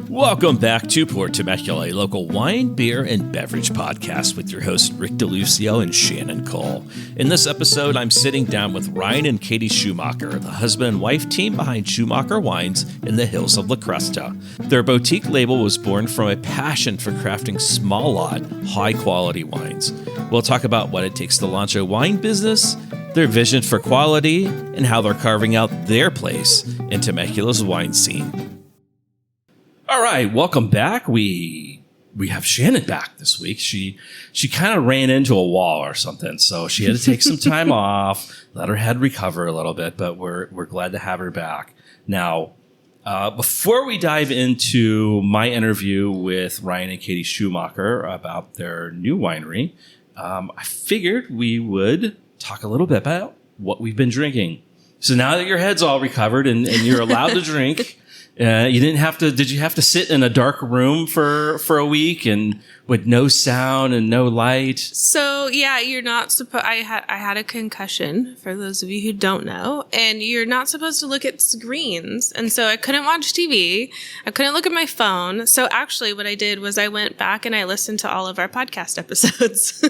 Welcome back to Pour Temecula, a local wine, beer, and beverage podcast with your hosts Rick DeLucio and Shannon Cole. In this episode, I'm sitting down with Ryan and Katie Shumacher, the husband and wife team behind Shumacher Wines in the hills of La Cresta. Their boutique label was born from a passion for crafting small lot, high-quality wines. We'll talk about what it takes to launch a wine business, their vision for quality, and how they're carving out their place in Temecula's wine scene. All right, welcome back. We have Shannon back this week. She kind of ran into a wall or something, so she had to take some time off, let her head recover a little bit, but we're glad to have her back. Now, before we dive into my interview with Ryan and Katie Shumacher about their new winery, I figured we would talk a little bit about what we've been drinking. So now that your head's all recovered and you're allowed to drink, you didn't have to. Did you have to sit in a dark room for a week and with no sound and no light? So yeah, you're not supposed. I had a concussion, for those of you who don't know, and you're not supposed to look at screens. And so I couldn't watch TV. I couldn't look at my phone. So actually, what I did was I went back and I listened to all of our podcast episodes.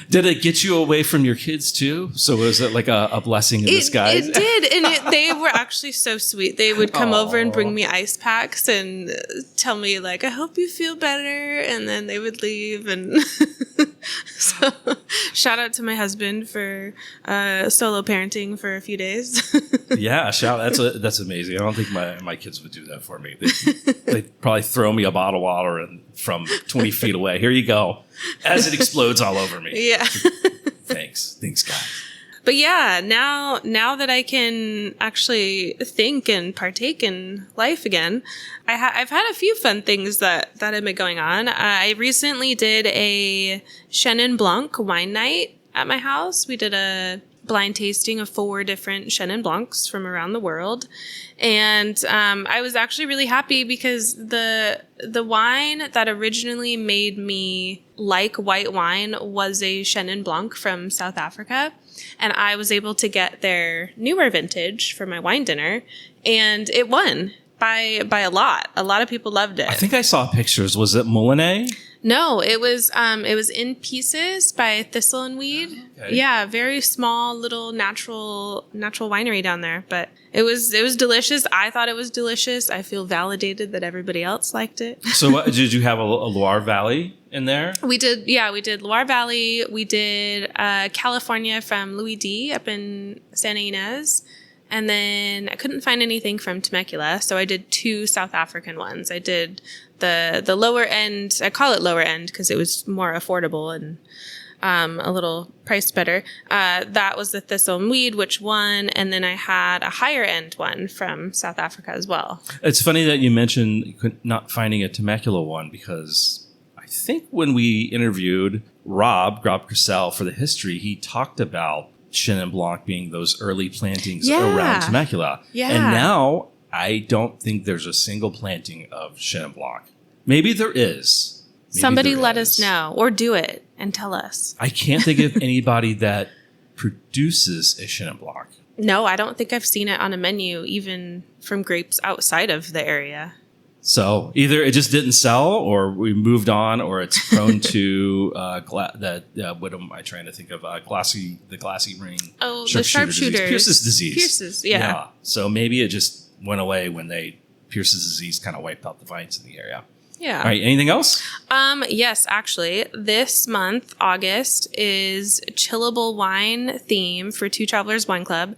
Did it get you away from your kids too? So was it like a blessing in disguise? It did, and they were actually so sweet. They would come over and bring me ice packs and tell me like, "I hope you feel better," and then they would leave. And so, shout out to my husband for solo parenting for a few days. Yeah, that's amazing. I don't think my kids would do that for me. They'd probably throw me a bottle of water and from 20 feet away. Here you go. As it explodes all over me. Yeah. Thanks, guys. But yeah, now that I can actually think and partake in life again, I've had a few fun things that have been going on. I recently did a Chenin Blanc wine night at my house. We did a blind tasting of 4 different Chenin Blancs from around the world. And I was actually really happy because the wine that originally made me like white wine was a Chenin Blanc from South Africa. And I was able to get their newer vintage for my wine dinner. And it won by a lot. A lot of people loved it. I think I saw pictures. Was it Moulinet? No, it was In Pieces by Thistle and Weed. Okay. Yeah, very small little natural winery down there, but it was delicious. I thought it was delicious. I feel validated that everybody else liked it. So did you have a Loire Valley in there? We did Loire Valley. We did California from Louis D up in Santa Ynez. And then I couldn't find anything from Temecula, so I did 2 South African ones. I did the lower end. I call it lower end because it was more affordable and a little priced better. That was the Thistle and Weed, which won, and then I had a higher end one from South Africa as well. It's funny that you mentioned not finding a Temecula one because I think when we interviewed Rob Cassell for the history, he talked about Chenin Blanc being those early plantings around Temecula. Yeah. And now I don't think there's a single planting of Chenin Blanc. Maybe there is. Somebody let us know or do it and tell us. I can't think of anybody that produces a Chenin Blanc. No, I don't think I've seen it on a menu even from grapes outside of the area. So either it just didn't sell, or we moved on, or it's prone to what am I trying to think of? The glassy ring. Oh, the sharpshooter. Pierce's disease. Pierce's, yeah. So maybe it just went away when Pierce's disease kind of wiped out the vines in the area. Yeah. All right. Anything else? Yes, actually, this month, August, is Chillable Wine theme for Two Travelers Wine Club,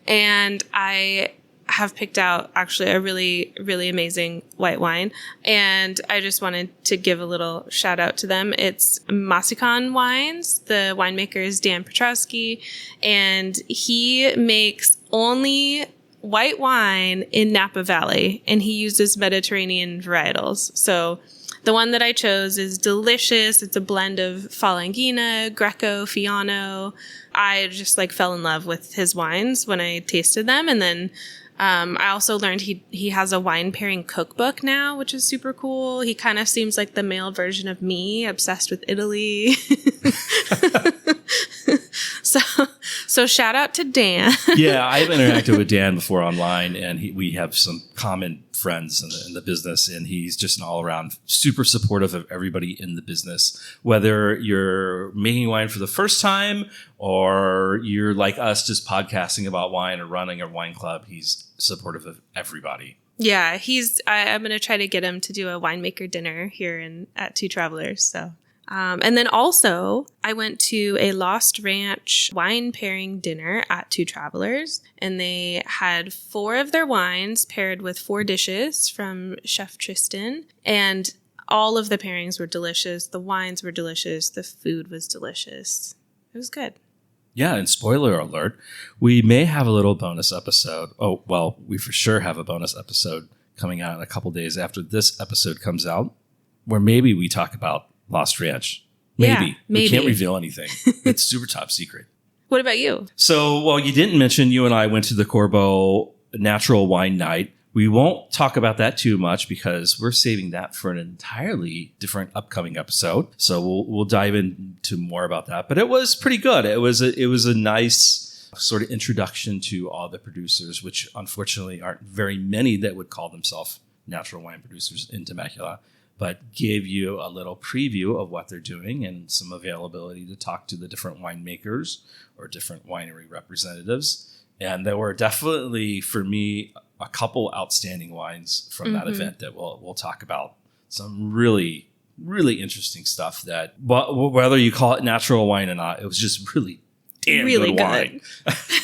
and I have picked out actually a really, really amazing white wine. And I just wanted to give a little shout out to them. It's Massican Wines. The winemaker is Dan Petrowski, and he makes only white wine in Napa Valley, and he uses Mediterranean varietals. So the one that I chose is delicious. It's a blend of Falangina, Greco, Fiano. I just fell in love with his wines when I tasted them. And then I also learned he has a wine pairing cookbook now, which is super cool. He kind of seems like the male version of me, obsessed with Italy. So So shout out to Dan. Yeah, I've interacted with Dan before online, and we have some common friends in the business, and he's just an all-around super supportive of everybody in the business. Whether you're making wine for the first time or you're like us just podcasting about wine or running a wine club, he's supportive of everybody. Yeah, I'm going to try to get him to do a winemaker dinner here at Two Travelers, so... and then also, I went to a Lost Ranch wine pairing dinner at Two Travelers, and they had 4 of their wines paired with 4 dishes from Chef Tristan, and all of the pairings were delicious. The wines were delicious. The food was delicious. It was good. Yeah, and spoiler alert, we may have a little bonus episode. Oh, well, we for sure have a bonus episode coming out in a couple days after this episode comes out, where maybe we talk about Lost Ranch. Maybe. Yeah, maybe. We can't reveal anything. It's super top secret. What about you? So, well, you didn't mention you and I went to the Corbeau Natural Wine Night. We won't talk about that too much because we're saving that for an entirely different upcoming episode. So we'll dive into more about that. But it was pretty good. It was a nice sort of introduction to all the producers, which unfortunately aren't very many that would call themselves natural wine producers in Temecula, but gave you a little preview of what they're doing and some availability to talk to the different winemakers or different winery representatives. And there were definitely, for me, a couple outstanding wines from that event that we'll talk about. Some really, really interesting stuff that, whether you call it natural wine or not, it was just really damn good wine.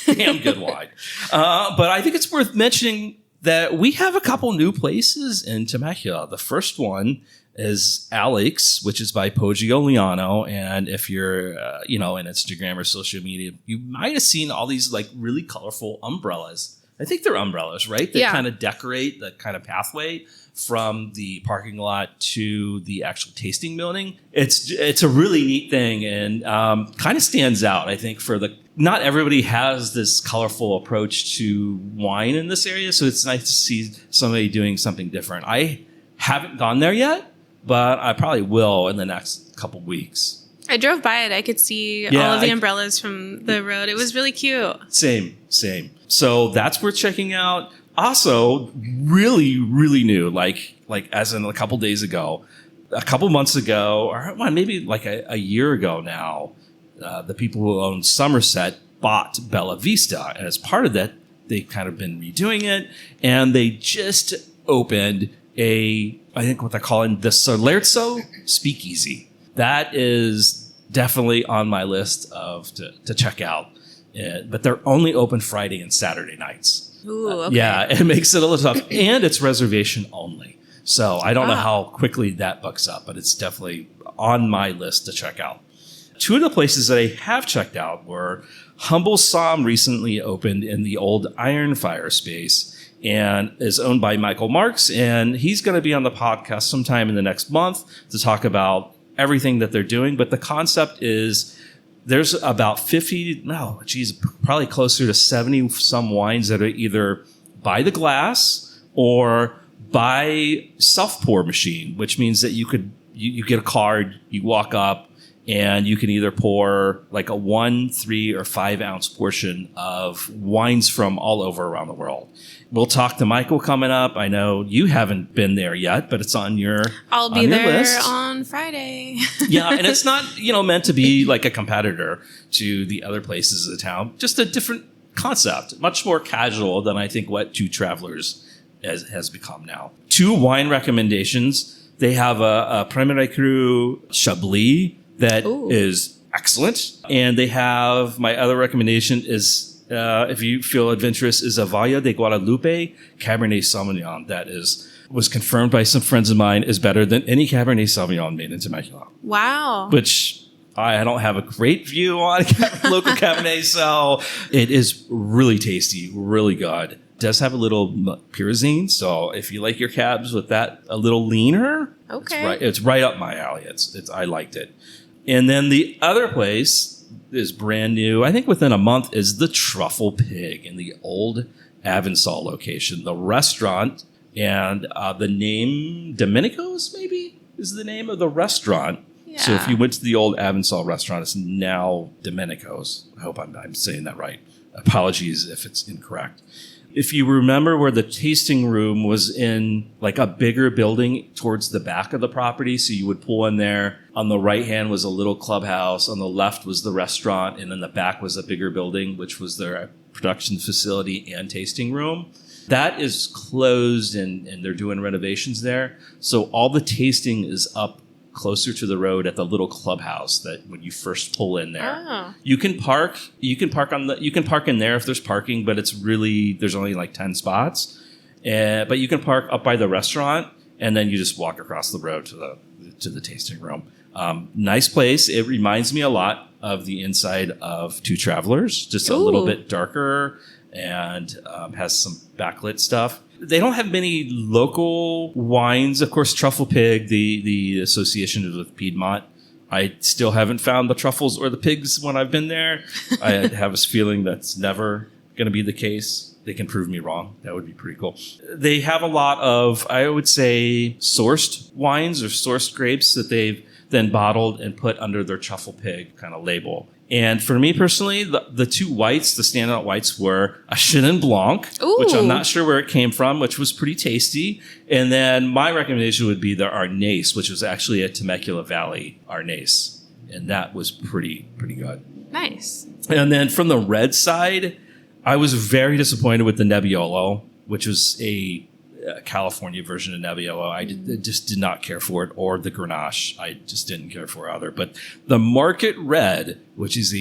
Damn good wine. But I think it's worth mentioning that we have a couple new places in Temecula. The first one is Alex, which is by Poggio Liano. And if you're, in Instagram or social media, you might have seen all these like really colorful umbrellas. I think they're umbrellas, right? That kind of decorate the kind of pathway from the parking lot to the actual tasting building. It's a really neat thing and kind of stands out, I think, not everybody has this colorful approach to wine in this area, so it's nice to see somebody doing something different. I haven't gone there yet, but I probably will in the next couple weeks. I drove by it. I could see all of the umbrellas from the road. It was really cute. Same. So that's worth checking out. Also, really, really new, like as in a couple days ago, a couple months ago, or maybe like a year ago now, the people who own Somerset bought Bella Vista. And as part of that, they've kind of been redoing it. And they just opened I think what they're calling the Solerzo Speakeasy. That is definitely on my list to check out. But they're only open Friday and Saturday nights. Ooh, okay. Yeah, it makes it a little tough. And it's reservation only. So I don't know how quickly that books up, but it's definitely on my list to check out. 2 of the places that I have checked out were Humble Somm recently opened in the old Iron Fire space and is owned by Michael Marks. And he's going to be on the podcast sometime in the next month to talk about everything that they're doing. But the concept is there's about probably closer to 70 some wines that are either by the glass or by self-pour machine, which means that you get a card, you walk up, and you can either pour like a 1, 3, or 5 ounce portion of wines from all over around the world. We'll talk to Michael coming up. I know you haven't been there yet, but it's on your I'll be there list. On Friday. Yeah, and it's not meant to be like a competitor to the other places of the town. Just a different concept, much more casual than I think what Two Travelers has become now. 2 wine recommendations. They have a Premier Cru Chablis that is excellent. And they have, my other recommendation is, if you feel adventurous, is a Valle de Guadalupe Cabernet Sauvignon that was confirmed by some friends of mine is better than any Cabernet Sauvignon made in Temecula. Wow. Which I don't have a great view on local Cabernet, so it is really tasty, really good. It does have a little pyrazine, so if you like your cabs with that a little leaner, it's right up my alley. I liked it. And then the other place is brand new, I think within a month, is the Truffle Pig in the old Avansall location. The restaurant and the name Domenico's maybe is the name of the restaurant Yeah. So if you went to the old Avonsall restaurant, it's now Domenico's. I hope I'm saying that right. Apologies if it's incorrect. If you remember where the tasting room was in like a bigger building towards the back of the property, so you would pull in there. On the right hand was a little clubhouse. On the left was the restaurant. And in the back was a bigger building, which was their production facility and tasting room. That is closed and they're doing renovations there. So all the tasting is up closer to the road at the little clubhouse that when you first pull in there. Oh. You can park in there if there's parking, but there's only like 10 spots. But you can park up by the restaurant and then you just walk across the road to the tasting room. Nice place. It reminds me a lot of the inside of Two Travelers, just a little bit darker and has some backlit stuff. They don't have many local wines. Of course, Truffle Pig, the association is with Piedmont. I still haven't found the truffles or the pigs when I've been there. I have this feeling that's never going to be the case. They can prove me wrong. That would be pretty cool. They have a lot of, I would say, sourced wines or sourced grapes that they've then bottled and put under their Truffle Pig kind of label. And for me personally, the two whites, the standout whites were a Chenin Blanc, which I'm not sure where it came from, which was pretty tasty. And then my recommendation would be the Arnaise, which was actually a Temecula Valley Arnaise. And that was pretty good. Nice. And then from the red side, I was very disappointed with the Nebbiolo, which was a California version of Nebbiolo. I just did not care for it, or the Grenache. I just didn't care for either. But the Market Red, which is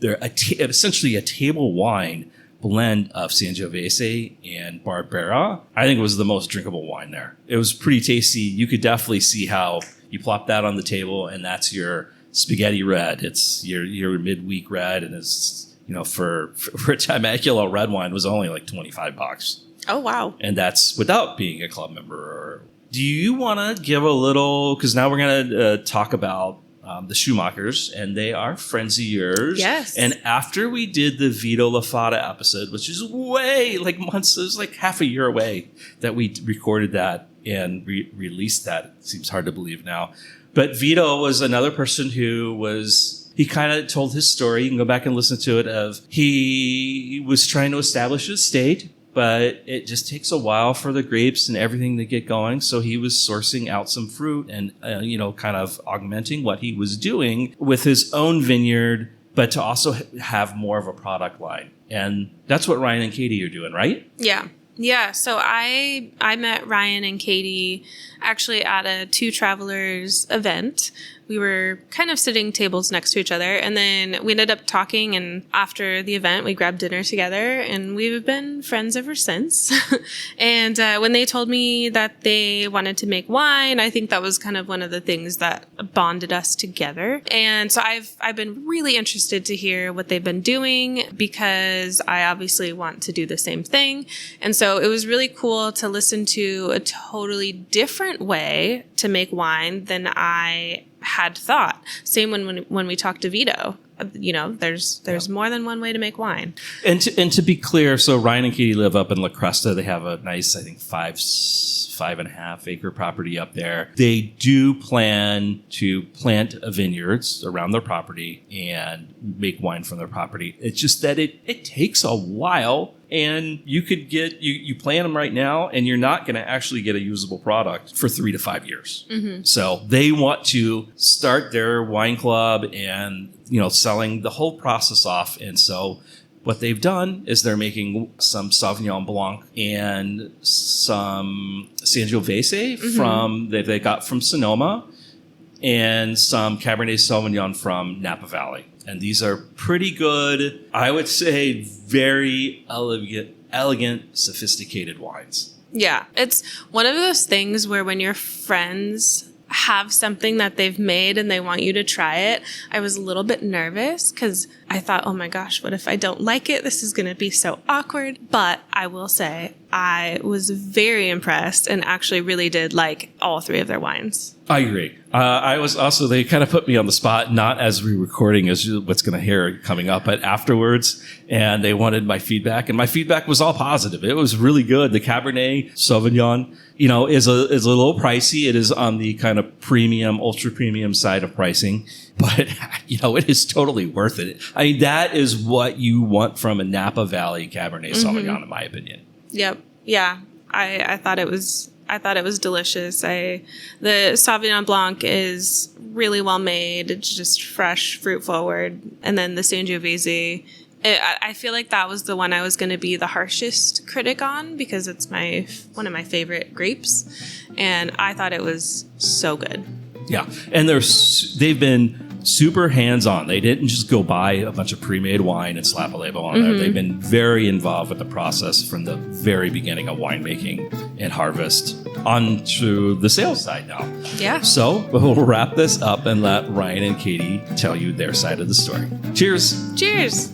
essentially a table wine blend of Sangiovese and Barbera, I think it was the most drinkable wine there. It was pretty tasty. You could definitely see how you plop that on the table, and that's your spaghetti red. It's your midweek red, and it's for a Temecula red wine was only like $25. Oh, wow. And that's without being a club member. Do you want to give a little, because now we're going to talk about the Shumachers, and they are friends of yours. Yes. And after we did the Vito Lafata episode, which is way like months, it was like half a year away that we recorded that and released that. It seems hard to believe now. But Vito was another person he kind of told his story. You can go back and listen to it of he was trying to establish his estate, but it just takes a while for the grapes and everything to get going. So he was sourcing out some fruit and, kind of augmenting what he was doing with his own vineyard, but to also have more of a product line. And that's what Ryan and Katie are doing, right? Yeah. Yeah. So I met Ryan and Katie actually at a Two Travelers event. We were kind of sitting tables next to each other, and then we ended up talking, and after the event we grabbed dinner together, and we've been friends ever since. And when they told me that they wanted to make wine, I think that was kind of one of the things that bonded us together. And so I've been really interested to hear what they've been doing, because I obviously want to do the same thing. And so it was really cool to listen to a totally different way to make wine than I had thought. Same when we talked to Vito. There's more than one way to make wine. And to be clear, so Ryan and Katie live up in La Cresta. They have a nice, I think, 5.5 acre property up there. They do plan to plant vineyards around their property and make wine from their property. It's just that it takes a while, and you could you plant them right now, and you're not going to actually get a usable product for 3 to 5 years. Mm-hmm. So they want to start their wine club and selling the whole process off. And so what they've done is they're making some Sauvignon Blanc and some Sangiovese from they got from Sonoma, and some Cabernet Sauvignon from Napa Valley. And these are pretty good, I would say, very elegant, sophisticated wines. Yeah, it's one of those things where when your friends have something that they've made and they want you to try it, I was a little bit nervous because I thought, oh my gosh, what if I don't like it? This is going to be so awkward. But I will say I was very impressed and actually really did like all three of their wines. I agree. I was also, they kind of put me on the spot, not as we're recording, as what's going to hear coming up, but afterwards. And they wanted my feedback, and my feedback was all positive. It was really good. The Cabernet Sauvignon, is a little pricey. It is on the kind of premium, ultra premium side of pricing, but it is totally worth it. I mean, that is what you want from a Napa Valley Cabernet Sauvignon, in my opinion. Yep. Yeah. I thought it was delicious. The Sauvignon Blanc is really well made. It's just fresh, fruit forward. And then the Sangiovese, I feel like that was the one I was going to be the harshest critic on because it's one of my favorite grapes. And I thought it was so good. Yeah. And they've been super hands-on. They didn't just go buy a bunch of pre-made wine and slap a label on there. They've been very involved with the process from the very beginning of winemaking and harvest onto the sales side now. Yeah. So we'll wrap this up and let Ryan and Katie tell you their side of the story. Cheers. Cheers.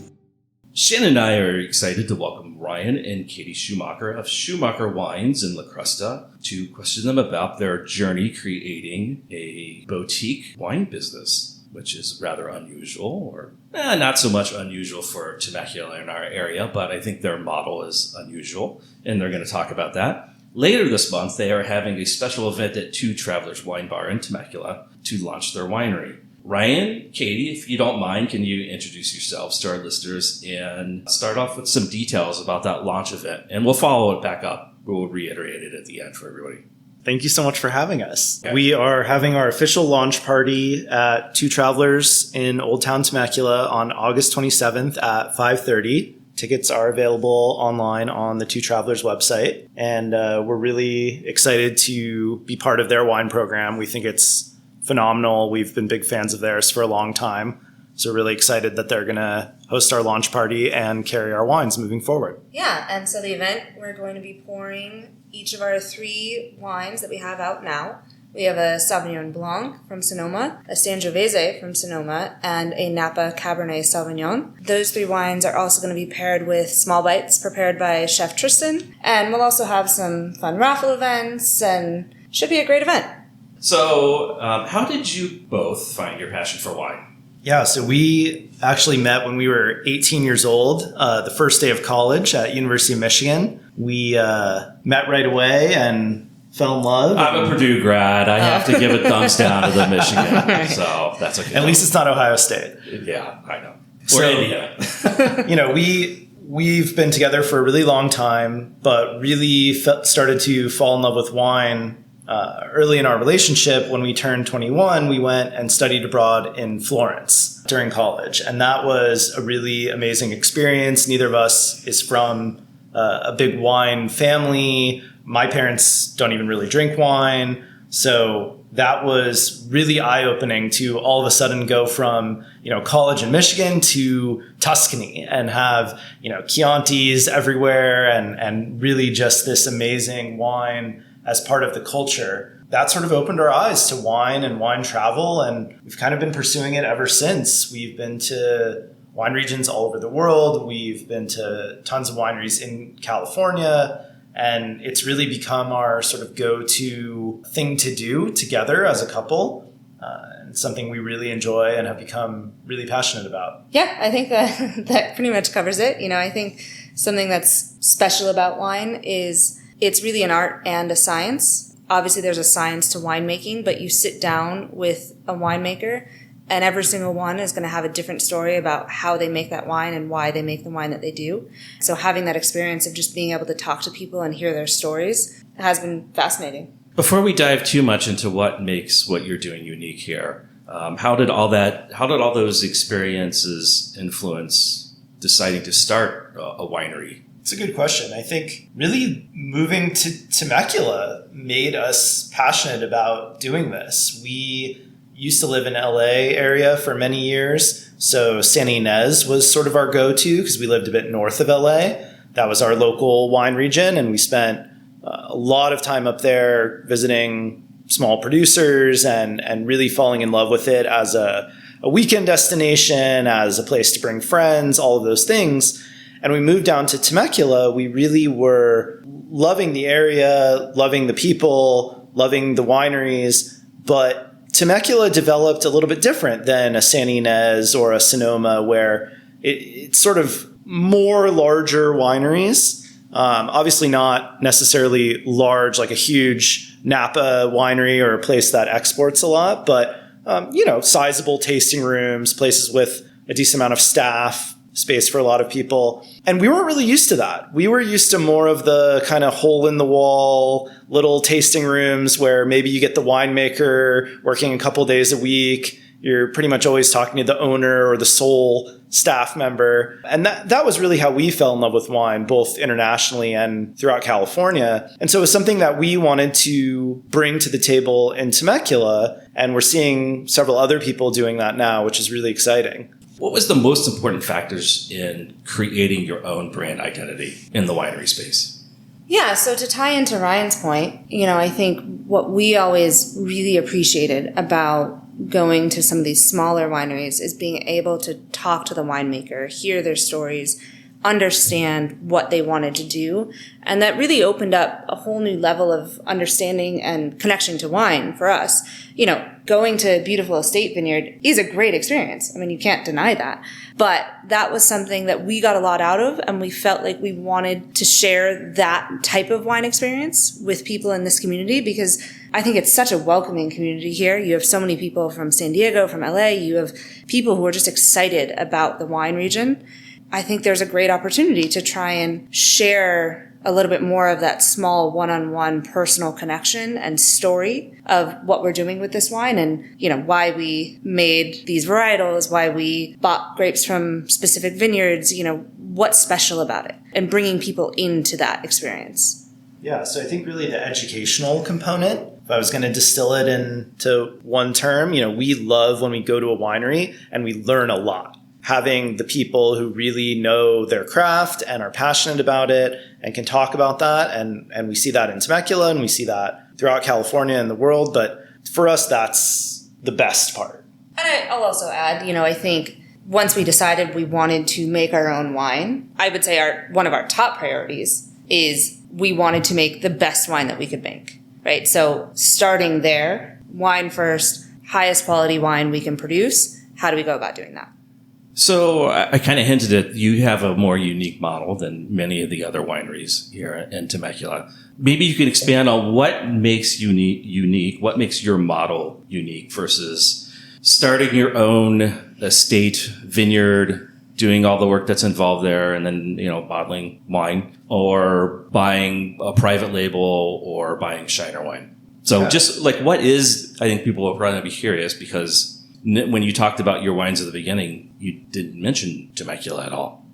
Shannon and I are excited to welcome Ryan and Katie Shumacher of Shumacher Wines in La Crusta to question them about their journey creating a boutique wine business, which is rather unusual, or not so much unusual for Temecula in our area, but I think their model is unusual, and they're going to talk about that. Later this month, they are having a special event at Two Travelers Wine Bar in Temecula to launch their winery. Ryan, Katie, if you don't mind, can you introduce yourselves to our listeners and start off with some details about that launch event? And we'll follow it back up. We'll reiterate it at the end for everybody. Thank you so much for having us. Okay. We are having our official launch party at Two Travelers in Old Town Temecula on August 27th at 5:30. Tickets are available online on the Two Travelers website. And we're really excited to be part of their wine program. We think it's phenomenal. We've been big fans of theirs for a long time. So really excited that they're going to host our launch party and carry our wines moving forward. Yeah, and so the event, we're going to be pouring each of our 3 wines that we have out now. We have a Sauvignon Blanc from Sonoma, a Sangiovese from Sonoma, and a Napa Cabernet Sauvignon. Those 3 wines are also going to be paired with small bites prepared by Chef Tristan. And we'll also have some fun raffle events, and should be a great event. So how did you both find your passion for wine? Yeah, so we actually met when we were 18 years old, the first day of college at University of Michigan. We met right away and fell in love. I'm a Purdue grad. I have to give a thumbs down to the Michigan, so that's okay. At least it's not Ohio State. Yeah, I know. So, or Indiana. We've been together for a really long time, but really started to fall in love with wine early in our relationship. When we turned 21, we went and studied abroad in Florence during college. And that was a really amazing experience. Neither of us is from a big wine family. My parents don't even really drink wine. So that was really eye-opening to all of a sudden go from, college in Michigan to Tuscany and have, Chiantis everywhere and really just this amazing wine as part of the culture. That sort of opened our eyes to wine and wine travel, and we've kind of been pursuing it ever since. We've been to wine regions all over the world. We've been to tons of wineries in California, and it's really become our sort of go-to thing to do together as a couple. And something we really enjoy and have become really passionate about. Yeah, I think that pretty much covers it. I think something that's special about wine is it's really an art and a science. Obviously, there's a science to winemaking, but you sit down with a winemaker, and every single one is going to have a different story about how they make that wine and why they make the wine that they do. So having that experience of just being able to talk to people and hear their stories has been fascinating. Before we dive too much into what makes what you're doing unique here, how did all those experiences influence deciding to start a winery? It's a good question. I think really moving to Temecula made us passionate about doing this. We used to live in LA area for many years. So Santa Ynez was sort of our go-to because we lived a bit north of LA. That was our local wine region. And we spent a lot of time up there visiting small producers and really falling in love with it as a weekend destination, as a place to bring friends, all of those things. And we moved down to Temecula. We really were loving the area, loving the people, loving the wineries. But Temecula developed a little bit different than a San Ynez or a Sonoma, where it's sort of more larger wineries. Obviously not necessarily large, like a huge Napa winery or a place that exports a lot, but, sizable tasting rooms, places with a decent amount of staff, space for a lot of people. And we weren't really used to that. We were used to more of the kind of hole in the wall, little tasting rooms where maybe you get the winemaker working a couple days a week. You're pretty much always talking to the owner or the sole staff member. And that was really how we fell in love with wine, both internationally and throughout California. And so it was something that we wanted to bring to the table in Temecula. And we're seeing several other people doing that now, which is really exciting. What was the most important factors in creating your own brand identity in the winery space? Yeah, so to tie into Ryan's point, I think what we always really appreciated about going to some of these smaller wineries is being able to talk to the winemaker, hear their stories, understand what they wanted to do. And that really opened up a whole new level of understanding and connection to wine for us. Going to a beautiful estate vineyard is a great experience. I mean, you can't deny that. But that was something that we got a lot out of, and we felt like we wanted to share that type of wine experience with people in this community, because I think it's such a welcoming community here. You have so many people from San Diego, from LA. You have people who are just excited about the wine region. I think there's a great opportunity to try and share a little bit more of that small one-on-one personal connection and story of what we're doing with this wine, and, why we made these varietals, why we bought grapes from specific vineyards, what's special about it, and bringing people into that experience. Yeah, so I think really the educational component, if I was going to distill it into one term, we love when we go to a winery and we learn a lot. Having the people who really know their craft and are passionate about it and can talk about that. And we see that in Temecula, and we see that throughout California and the world. But for us, that's the best part. And I'll also add, I think once we decided we wanted to make our own wine, I would say one of our top priorities is we wanted to make the best wine that we could make, right? So starting there, wine first, highest quality wine we can produce. How do we go about doing that? So I kind of hinted at you have a more unique model than many of the other wineries here in Temecula. Maybe you could expand on what makes unique, what makes your model unique versus starting your own estate vineyard, doing all the work that's involved there, and then, bottling wine, or buying a private label or buying Shiner wine. So just like, what is, I think people will probably be curious, because when you talked about your wines at the beginning, you didn't mention Temecula at all.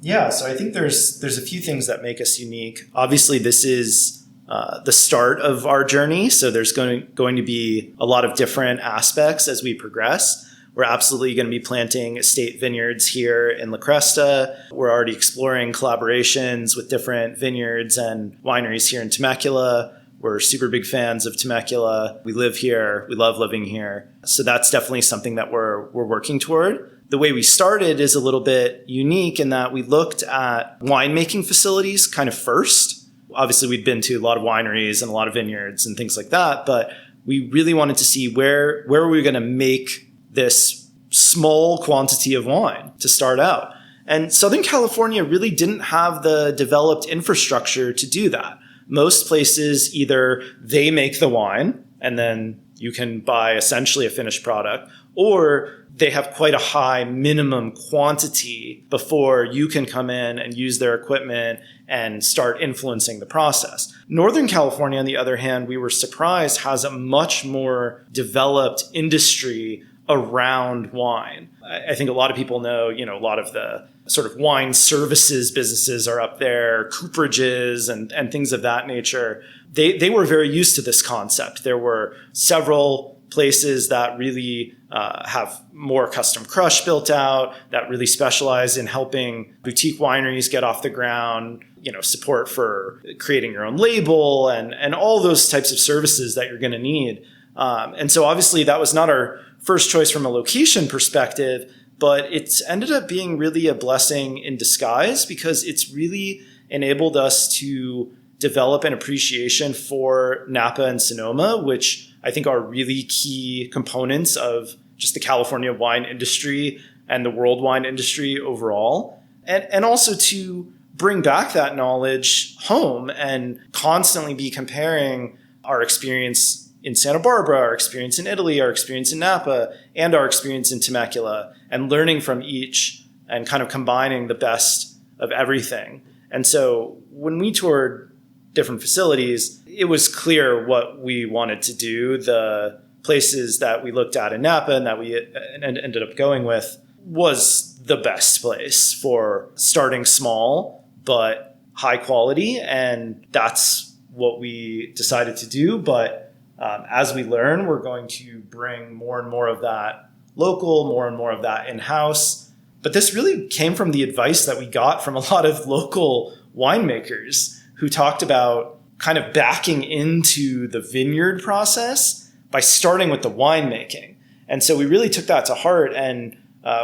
Yeah, so I think there's a few things that make us unique. Obviously, this is the start of our journey, so there's going to be a lot of different aspects as we progress. We're absolutely going to be planting estate vineyards here in La Cresta. We're already exploring collaborations with different vineyards and wineries here in Temecula. We're super big fans of Temecula. We live here. We love living here. So that's definitely something that we're working toward. The way we started is a little bit unique in that we looked at winemaking facilities kind of first. Obviously, we'd been to a lot of wineries and a lot of vineyards and things like that, but we really wanted to see where were we going to make this small quantity of wine to start out. And Southern California really didn't have the developed infrastructure to do that. Most places, either they make the wine and then you can buy essentially a finished product, or they have quite a high minimum quantity before you can come in and use their equipment and start influencing the process. Northern California, on the other hand, we were surprised, has a much more developed industry around wine. I think a lot of people know, a lot of the sort of wine services businesses are up there, cooperages and things of that nature. They were very used to this concept. There were several places that really have more custom crush built out, that really specialize in helping boutique wineries get off the ground, support for creating your own label and all those types of services that you're going to need. And so obviously that was not our first choice from a location perspective, but it's ended up being really a blessing in disguise because it's really enabled us to develop an appreciation for Napa and Sonoma, which I think are really key components of just the California wine industry and the world wine industry overall. And also to bring back that knowledge home and constantly be comparing our experience in Santa Barbara, our experience in Italy, our experience in Napa, and our experience in Temecula, and learning from each and kind of combining the best of everything. And so when we toured different facilities, it was clear what we wanted to do. The places that we looked at in Napa and that we ended up going with was the best place for starting small, but high quality. And that's what we decided to do. But as we learn, we're going to bring more and more of that local, more and more of that in-house. But this really came from the advice that we got from a lot of local winemakers who talked about kind of backing into the vineyard process by starting with the winemaking. And so we really took that to heart. And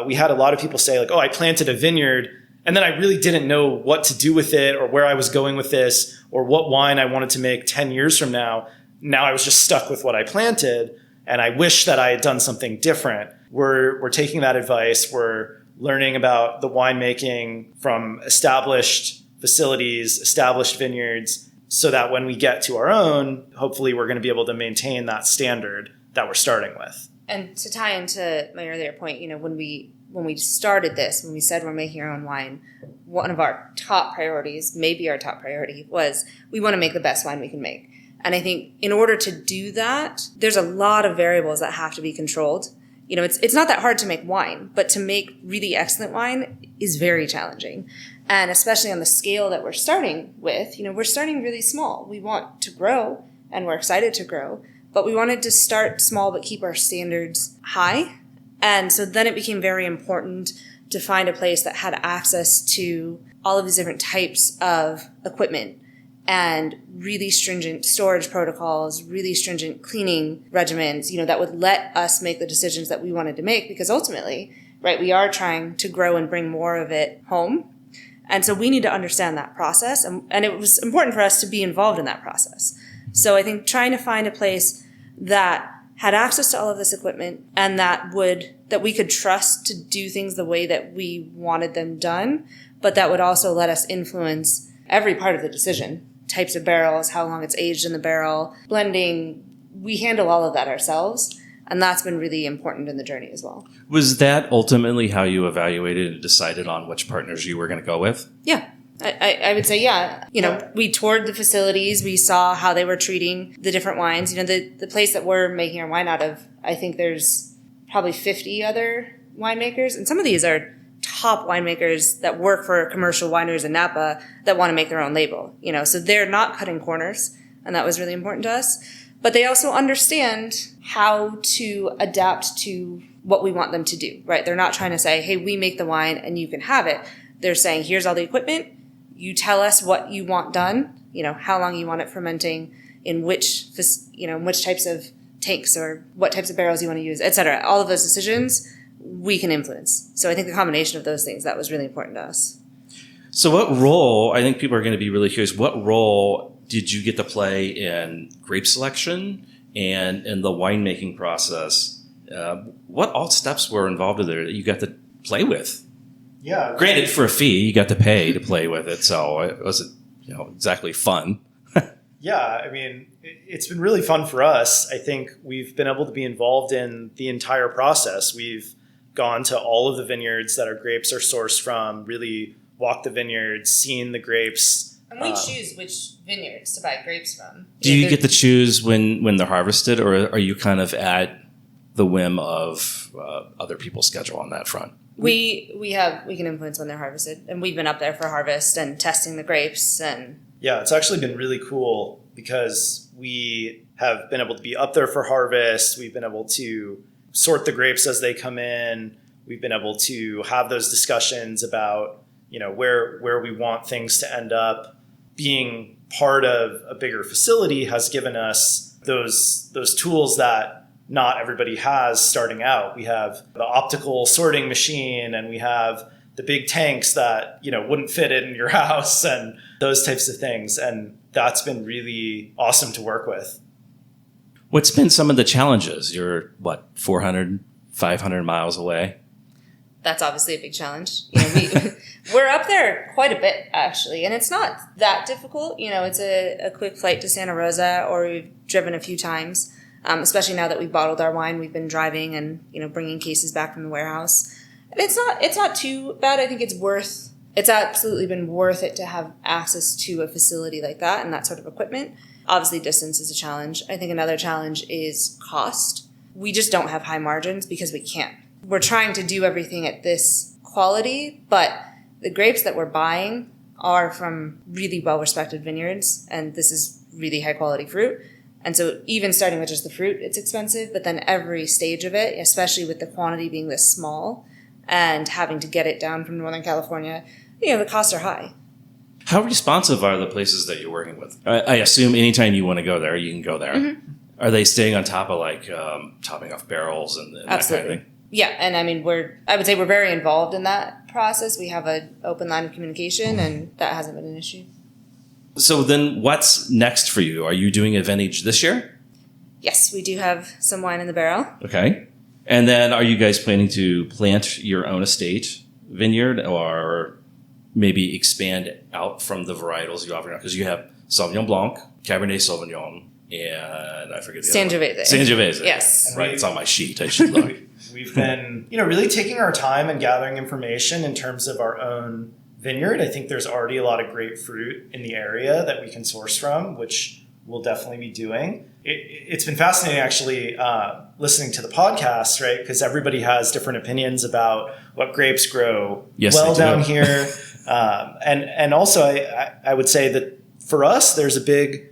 we had a lot of people say like, oh, I planted a vineyard and then I really didn't know what to do with it or where I was going with this or what wine I wanted to make 10 years from now. Now I was just stuck with what I planted and I wish that I had done something different. We're taking that advice. We're learning about the winemaking from established facilities, established vineyards, so that when we get to our own, hopefully we're going to be able to maintain that standard that we're starting with. And to tie into my earlier point, when we started this, when we said we're making our own wine, one of our top priorities, maybe our top priority, was we want to make the best wine we can make. And I think in order to do that, there's a lot of variables that have to be controlled. It's not that hard to make wine, but to make really excellent wine is very challenging. And especially on the scale that we're starting with, we're starting really small. We want to grow and we're excited to grow, but we wanted to start small but keep our standards high. And so then it became very important to find a place that had access to all of these different types of equipment and really stringent storage protocols, really stringent cleaning regimens, that would let us make the decisions that we wanted to make because ultimately, right, we are trying to grow and bring more of it home. And so we need to understand that process. And it was important for us to be involved in that process. So I think trying to find a place that had access to all of this equipment and that we could trust to do things the way that we wanted them done, but that would also let us influence every part of the decision. Types of barrels, how long it's aged in the barrel, blending. We handle all of that ourselves. And that's been really important in the journey as well. Was that ultimately how you evaluated and decided on which partners you were going to go with? Yeah, I would say, yeah. We toured the facilities. We saw how they were treating the different wines. The place that we're making our wine out of, I think there's probably 50 other winemakers. And some of these are top winemakers that work for commercial wineries in Napa that want to make their own label. So they're not cutting corners. And that was really important to us. But they also understand how to adapt to what we want them to do, right? They're not trying to say, hey, we make the wine and you can have it. They're saying, here's all the equipment. You tell us what you want done, how long you want it fermenting, in which types of tanks or what types of barrels you want to use, et cetera. All of those decisions we can influence. So I think the combination of those things, that was really important to us. So what role, I think people are going to be really curious, what role did you get to play in grape selection and in the winemaking process? What all steps were involved in there that you got to play with? Yeah. Granted, for a fee, you got to pay to play with it, so it wasn't exactly fun. Yeah, it's been really fun for us. I think we've been able to be involved in the entire process. We've gone to all of the vineyards that our grapes are sourced from, really walked the vineyards, seen the grapes. And we choose which vineyards to buy grapes from. Do you get to choose when they're harvested, or are you kind of at the whim of other people's schedule on that front? We can influence when they're harvested, and we've been up there for harvest and testing the grapes. And yeah, it's actually been really cool because we have been able to be up there for harvest. We've been able to sort the grapes as they come in. We've been able to have those discussions about where we want things to end up. Being part of a bigger facility has given us those tools that not everybody has starting out. We have the optical sorting machine, and we have the big tanks that, wouldn't fit in your house and those types of things. And that's been really awesome to work with. What's been some of the challenges? You're 400, 500 miles away? That's obviously a big challenge. We're up there quite a bit, actually, and it's not that difficult. It's a quick flight to Santa Rosa, or we've driven a few times, especially now that we've bottled our wine. We've been driving and, bringing cases back from the warehouse. And it's not too bad. I think it's absolutely been worth it to have access to a facility like that and that sort of equipment. Obviously, distance is a challenge. I think another challenge is cost. We just don't have high margins because we can't. We're trying to do everything at this quality, but the grapes that we're buying are from really well-respected vineyards, and this is really high-quality fruit. And so even starting with just the fruit, it's expensive, but then every stage of it, especially with the quantity being this small and having to get it down from Northern California, the costs are high. How responsive are the places that you're working with? I assume anytime you want to go there, you can go there. Mm-hmm. Are they staying on top of topping off barrels and that kind of thing? Yeah, and I would say we're very involved in that process. We have an open line of communication, and that hasn't been an issue. So then what's next for you? Are you doing a vintage this year? Yes, we do have some wine in the barrel. Okay. And then are you guys planning to plant your own estate vineyard, or maybe expand out from the varietals you offer now? Because you have Sauvignon Blanc, Cabernet Sauvignon, and I forget the Sangiovese. other one. Sangiovese. Yes. Right, it's on my sheet. I should look. We've been, really taking our time and gathering information in terms of our own vineyard. I think there's already a lot of great fruit in the area that we can source from, which we'll definitely be doing. It's been fascinating, actually, listening to the podcast, right? Because everybody has different opinions about what grapes grow down here. And also, I would say that for us, there's a big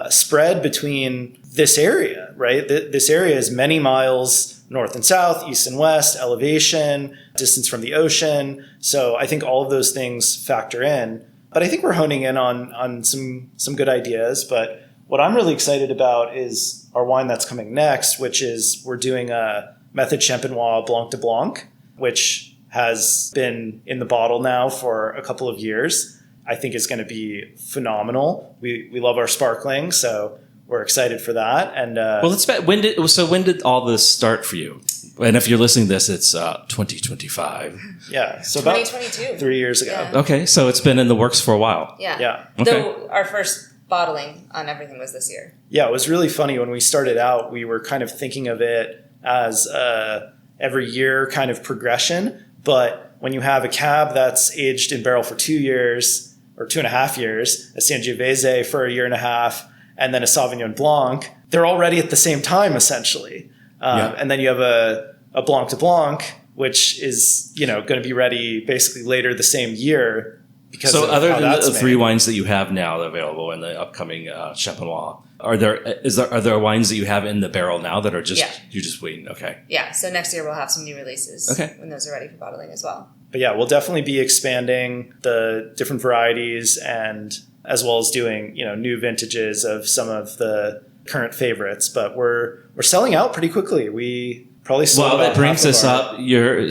spread between this area, right? This area is many miles north and south, east and west, elevation, distance from the ocean. So I think all of those things factor in. But I think we're honing in on some good ideas. But what I'm really excited about is our wine that's coming next, which is we're doing a Method Champenois Blanc de Blanc, which has been in the bottle now for a couple of years. I think is going to be phenomenal. We love our sparkling, so we're excited for that. And well, let's bet. When did all this start for you? And if you're listening to this, it's 2025. Yeah, so 2022. About 3 years ago. Yeah. Okay, so it's been in the works for a while. Yeah. Okay. Though our first bottling on everything was this year. Yeah, it was really funny when we started out. We were kind of thinking of it as every year kind of progression. But when you have a cab that's aged in barrel for 2 years or 2.5 years, a Sangiovese for a year and a half, and then a Sauvignon Blanc, they're already at the same time, essentially. And then you have a Blanc de Blanc, which is, going to be ready basically later the same year. Because so other than the made. 3 wines that you have now available in the upcoming Champenois, are there wines that you have in the barrel now that are just, you're just waiting? Okay. Yeah. So next year we'll have some new releases when those are ready for bottling as well. But yeah, we'll definitely be expanding the different varieties, and as well as doing, new vintages of some of the current favorites. But we're selling out pretty quickly. We probably sold Well, that brings us up.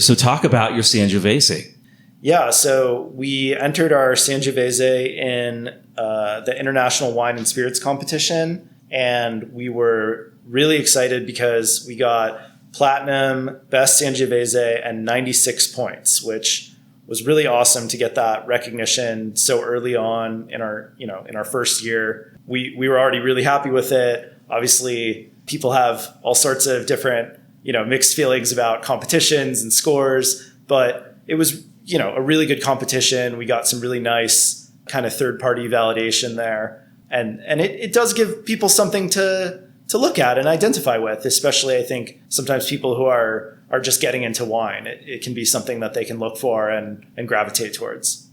So talk about your Sangiovese. Yeah, so we entered our Sangiovese in the International Wine and Spirits Competition, and we were really excited because we got Platinum, Best Sangiovese, and 96 points, which was really awesome to get that recognition so early on in our first year. We were already really happy with it. Obviously, people have all sorts of different mixed feelings about competitions and scores, but it was a really good competition. We got some really nice kind of third-party validation there. And it does give people something to look at and identify with, especially I think sometimes people who are just getting into wine. It can be something that they can look for and gravitate towards.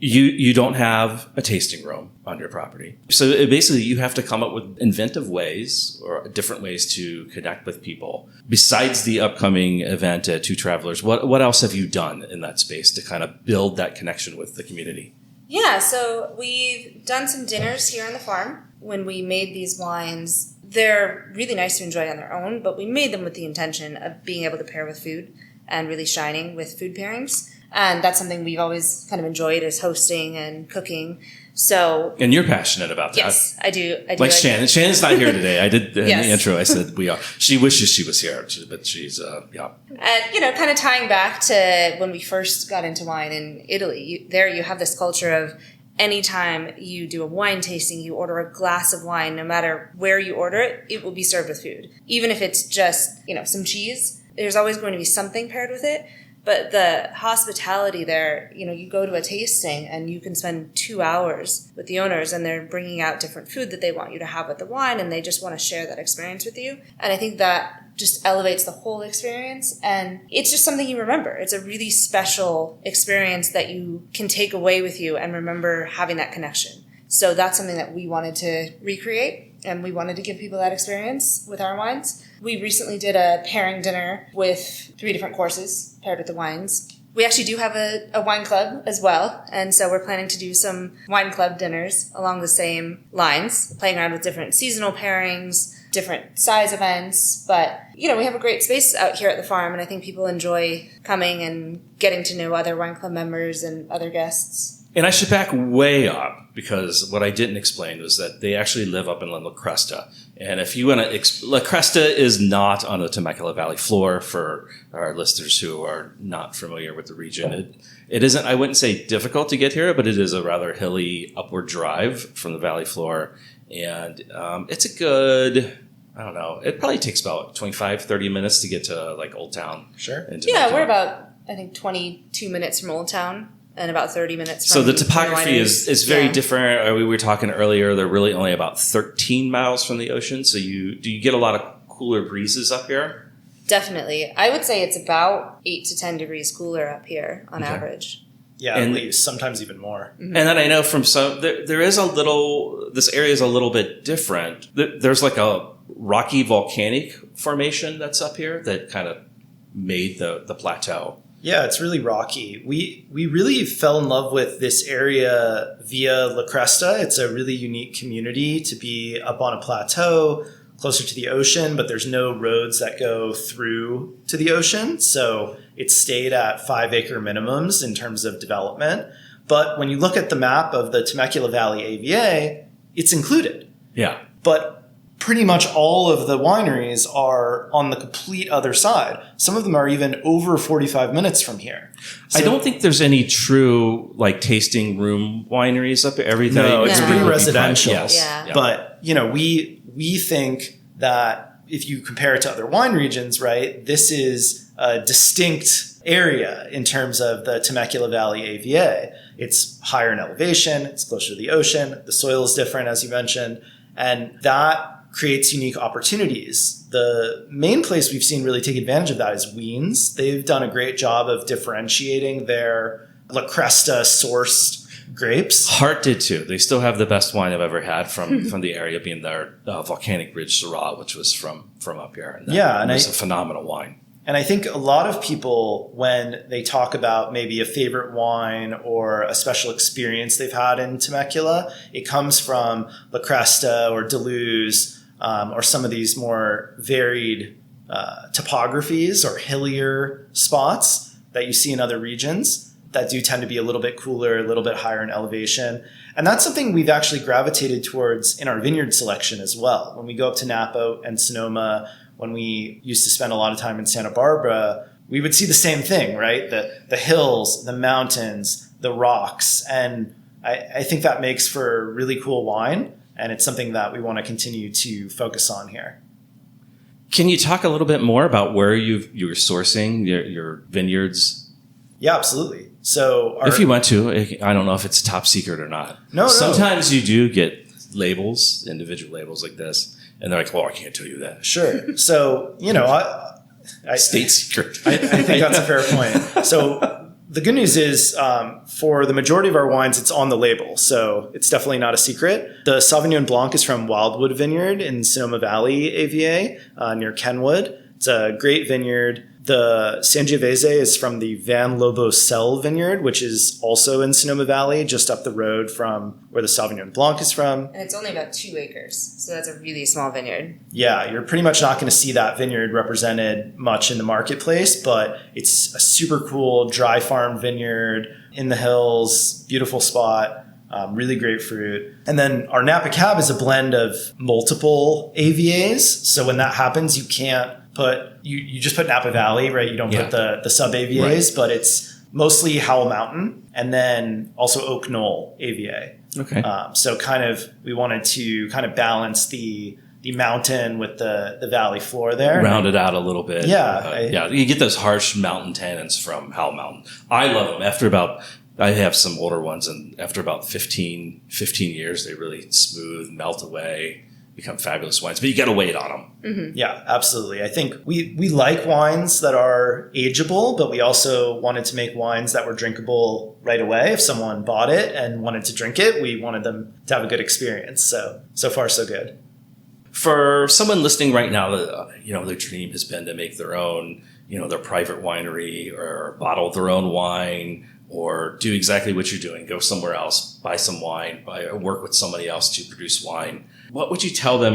You don't have a tasting room on your property. So basically you have to come up with inventive ways or different ways to connect with people. Besides the upcoming event at Two Travelers, what else have you done in that space to kind of build that connection with the community? Yeah, so we've done some dinners here on the farm. When we made these wines, they're really nice to enjoy on their own, but we made them with the intention of being able to pair with food and really shining with food pairings. And that's something we've always kind of enjoyed, is hosting and cooking. So, and you're passionate about that. Yes, I do. Like Shannon. Shannon's not here today. I did in Yes. the intro. I said we are. She wishes she was here, but she's yeah. And, kind of tying back to when we first got into wine in Italy, you have this culture of anytime you do a wine tasting, you order a glass of wine, no matter where you order it, it will be served with food. Even if it's just, some cheese, there's always going to be something paired with it. But the hospitality there, you go to a tasting and you can spend 2 hours with the owners, and they're bringing out different food that they want you to have with the wine, and they just want to share that experience with you. And I think that just elevates the whole experience, and it's just something you remember. It's a really special experience that you can take away with you and remember having that connection. So that's something that we wanted to recreate, and we wanted to give people that experience with our wines. We recently did a pairing dinner with 3 different courses paired with the wines. We actually do have a wine club as well, and so we're planning to do some wine club dinners along the same lines, playing around with different seasonal pairings, different size events. But, we have a great space out here at the farm, and I think people enjoy coming and getting to know other wine club members and other guests. And I should back way up, because what I didn't explain was that they actually live up in La Cresta. And if you want to, La Cresta is not on the Temecula Valley floor, for our listeners who are not familiar with the region. It isn't, I wouldn't say difficult to get here, but it is a rather hilly upward drive from the valley floor. And it's a good, I don't know, it probably takes about 25, 30 minutes to get to like Old Town. Sure. Yeah, we're about, I think, 22 minutes from Old Town. And about 30 minutes from So the topography is very Yeah. different. We were talking earlier, they're really only about 13 miles from the ocean. So do you get a lot of cooler breezes up here? Definitely. I would say it's about 8 to 10 degrees cooler up here on average. Yeah, And- at least, sometimes even more. And then I know from there is this area is a little bit different. There's like a rocky volcanic formation that's up here that kind of made the plateau. Yeah, it's really rocky. We really fell in love with this area via La Cresta. It's a really unique community to be up on a plateau closer to the ocean, but there's no roads that go through to the ocean. So it stayed at 5-acre minimums in terms of development. But when you look at the map of the Temecula Valley AVA, it's included. Yeah. But pretty much all of the wineries are on the complete other side. Some of them are even over 45 minutes from here. So, I don't think there's any true like tasting room wineries up here. Everything. No, it's No. pretty would be residential. private. Yes. Yeah. But, we think that if you compare it to other wine regions, right, this is a distinct area in terms of the Temecula Valley AVA. It's higher in elevation. It's closer to the ocean. The soil is different, as you mentioned. And that creates unique opportunities. The main place we've seen really take advantage of that is Wines. They've done a great job of differentiating their La Cresta sourced grapes. Hart did too. They still have the best wine I've ever had from the area, being their Volcanic Ridge Syrah, which was from up here. And Yeah, and it was a phenomenal wine. And I think a lot of people, when they talk about maybe a favorite wine or a special experience they've had in Temecula, it comes from La Cresta or Deleuze, or some of these more varied topographies or hillier spots that you see in other regions that do tend to be a little bit cooler, a little bit higher in elevation. And that's something we've actually gravitated towards in our vineyard selection as well. When we go up to Napa and Sonoma, when we used to spend a lot of time in Santa Barbara, we would see the same thing, right? The hills, the mountains, the rocks. And I think that makes for really cool wine. And it's something that we want to continue to focus on here. Can you talk a little bit more about where you're sourcing your vineyards? Yeah, absolutely. So If you went to, I don't know if it's top secret or not. No. Sometimes you do get labels, individual labels like this, and they're like, "Well, I can't tell you that." Sure. So, State secret. I think that's a fair point. So the good news is for the majority of our wines, it's on the label. So it's definitely not a secret. The Sauvignon Blanc is from Wildwood Vineyard in Sonoma Valley AVA near Kenwood. It's a great vineyard. The Sangiovese is from the Van Lobosel vineyard, which is also in Sonoma Valley, just up the road from where the Sauvignon Blanc is from. And it's only about 2 acres, so that's a really small vineyard. Yeah, you're pretty much not going to see that vineyard represented much in the marketplace, but it's a super cool dry farm vineyard in the hills, beautiful spot. Really great fruit. And then our Napa Cab is a blend of multiple AVAs. So when that happens, you can't put, you just put Napa Valley, right? You don't put the sub AVAs, right. But it's mostly Howell Mountain and then also Oak Knoll AVA. Okay. So kind of, we wanted to kind of balance the mountain with the valley floor there. Round it out a little bit. Yeah. You get those harsh mountain tannins from Howell Mountain. I love them. I have some older ones, and after about 15 years, they really smooth, melt away, become fabulous wines. But you got to wait on them. Mm-hmm. Yeah, absolutely. I think we like wines that are ageable, but we also wanted to make wines that were drinkable right away. If someone bought it and wanted to drink it, we wanted them to have a good experience. So far, so good. For someone listening right now, their dream has been to make their own, their private winery or bottle their own wine, or do exactly what you're doing. Go somewhere else, buy some wine, or work with somebody else to produce wine. What would you tell them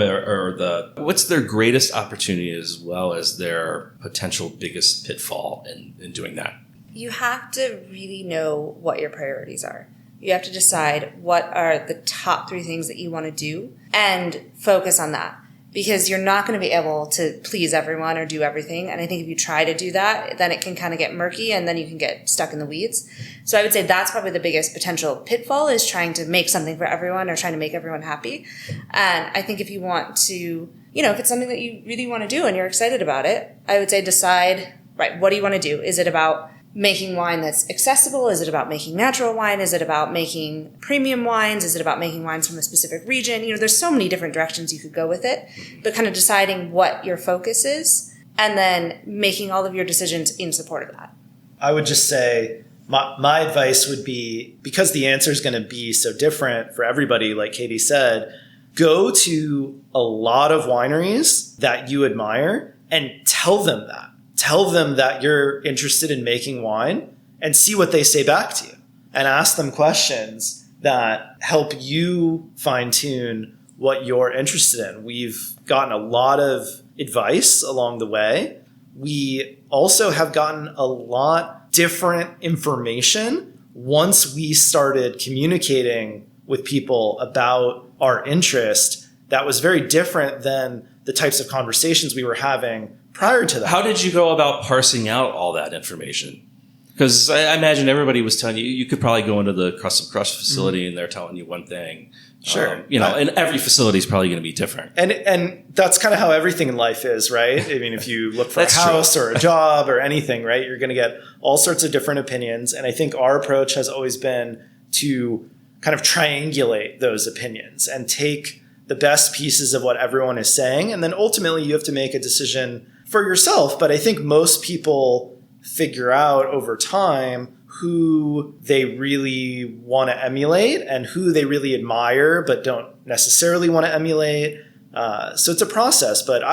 what's their greatest opportunity as well as their potential biggest pitfall in doing that? You have to really know what your priorities are. You have to decide what are the top 3 things that you want to do and focus on that. Because you're not going to be able to please everyone or do everything. And I think if you try to do that, then it can kind of get murky and then you can get stuck in the weeds. So I would say that's probably the biggest potential pitfall, is trying to make something for everyone or trying to make everyone happy. And I think if you want to, if it's something that you really want to do and you're excited about it, I would say decide, right, what do you want to do? Is it about making wine that's accessible? Is it about making natural wine? Is it about making premium wines? Is it about making wines from a specific region? There's so many different directions you could go with it, but kind of deciding what your focus is and then making all of your decisions in support of that. I would just say my advice would be, because the answer is going to be so different for everybody, like Katie said, go to a lot of wineries that you admire and tell them that. Tell them that you're interested in making wine and see what they say back to you, and ask them questions that help you fine tune what you're interested in. We've gotten a lot of advice along the way. We also have gotten a lot different information once we started communicating with people about our interest. That was very different than the types of conversations we were having prior to that. How did you go about parsing out all that information? Because I imagine everybody was telling you could probably go into the custom crush facility and they're telling you one thing. Sure. And every facility is probably going to be different. And that's kind of how everything in life is, right? I mean, if you look for a house or a job or anything, right, you're going to get all sorts of different opinions. And I think our approach has always been to kind of triangulate those opinions and take the best pieces of what everyone is saying. And then ultimately you have to make a decision for yourself. But I think most people figure out over time who they really want to emulate and who they really admire but don't necessarily want to emulate. So it's a process. But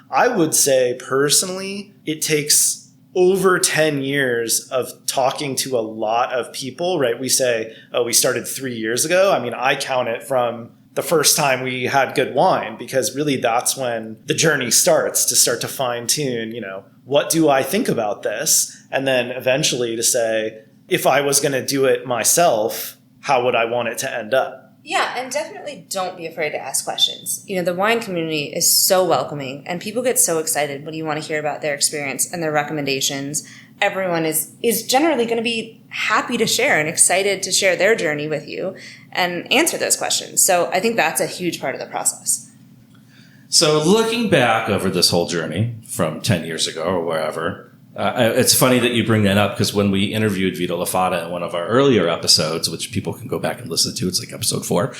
I would say personally, it takes over 10 years of talking to a lot of people, right? We say, oh, we started 3 years ago. I mean, I count it from the first time we had good wine, because really that's when the journey starts to fine tune, what do I think about this? And then eventually to say, if I was going to do it myself, how would I want it to end up? Yeah, and definitely don't be afraid to ask questions. The wine community is so welcoming, and people get so excited when you want to hear about their experience and their recommendations. Everyone is generally going to be happy to share and excited to share their journey with you and answer those questions. So I think that's a huge part of the process. So looking back over this whole journey from 10 years ago or wherever, it's funny that you bring that up, because when we interviewed Vito Lafata in one of our earlier episodes, which people can go back and listen to, it's like episode 4,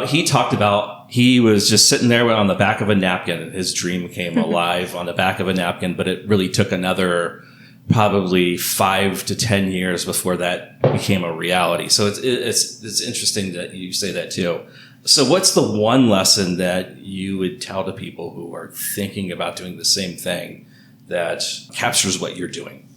he talked about he was just sitting there on the back of a napkin and his dream came alive on the back of a napkin, but it really took another probably 5 to 10 years before that became a reality. So it's interesting that you say that too. So what's the one lesson that you would tell to people who are thinking about doing the same thing that captures what you're doing?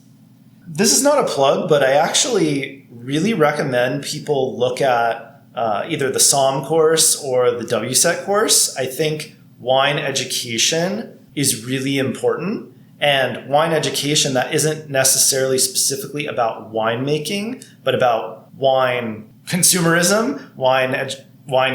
This is not a plug, but I actually really recommend people look at either the SOM course or the WSET course. I think wine education is really important. And wine education that isn't necessarily specifically about winemaking, but about wine consumerism, wine